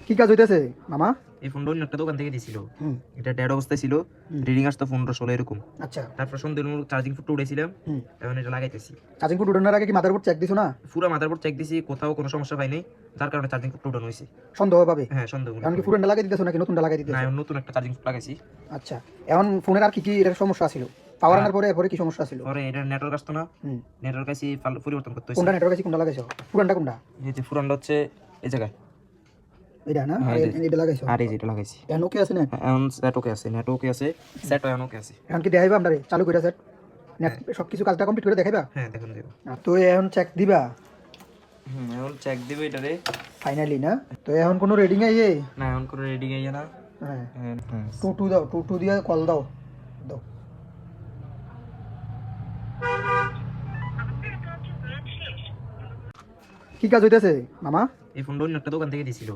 কি কাজ হইতেছে মামা? এই ফোনটা অন্য একটা দোকান থেকে দিছিল। হুম। এটা ডেড অবস্থায় ছিল, হুম। রিডিং আসতো 15-16 এরকম। আচ্ছা। তারপর সন্ধ্যের মধ্যে চার্জিং ফুটটা উঠেছিলাম, হুম। এখন এটা লাগাইতেছি। চার্জিং পোর্ট উঠানোর আগে কি মাদারবোর্ড চেক দিছো না? পুরো মাদারবোর্ড চেক দিছি, কোথাও কোনো সমস্যা পাইনি, যার কারণে চার্জিং ফুটটা উঠানো হয়েছে। সন্দেহ পাবে? হ্যাঁ, এখন সন্দেহমূলক। কি পুরানটা লাগাই দিতেছো নাকি নতুনটা লাগাই না, দিতেছো? এখন নতুন একটা চার্জিং ফুট লাগাইছি। আচ্ছা। এখন ফোনের আর কি কি এর সমস্যা ছিল? পাওয়ার আর আনার পরে এরপরে কি সমস্যা ছিল? পরে এটা নেটওয়ার্ক আসতো না, হুম। নেটওয়ার্ক আসি পরিবর্তন করতে হয়েছে। কোনটা নেটওয়ার্ক আছে কোনটা লাগাইছো? পুরানটা কোনটা? এই যে পুরানটা হচ্ছে এই জায়গায়। এটা না? হ্যাঁ, আর এই যে। এটা লাগাইছো? আর এই যে এটা লাগাইছি। এখন ওকে আছে নেট? এখন সেট ওকে আছে, নেট ওকে আছে, সেট এখন ওকে আছে। এখন কি দেখাইবা আপনারে চালু করে সেট? নেট সবকিছু কাজটা কমপ্লিট করে দেখাইবা? হ্যাঁ, দেখুন দেব। তো এখন চেক দিবা এখন চেক দিবে এটারে। ফাইনালি না? তো এখন কোনো রেডিং আইয়ে? না, এখন কোনো রেডি গাইয়া না। হ্যাঁ। হ্যাঁ। টু দাও, টু দিয়ে কল দাও। দাও। কি কাজ হইতেছে মামা? এই ফোনটা অন্য একটা দোকান থেকে দিছিল।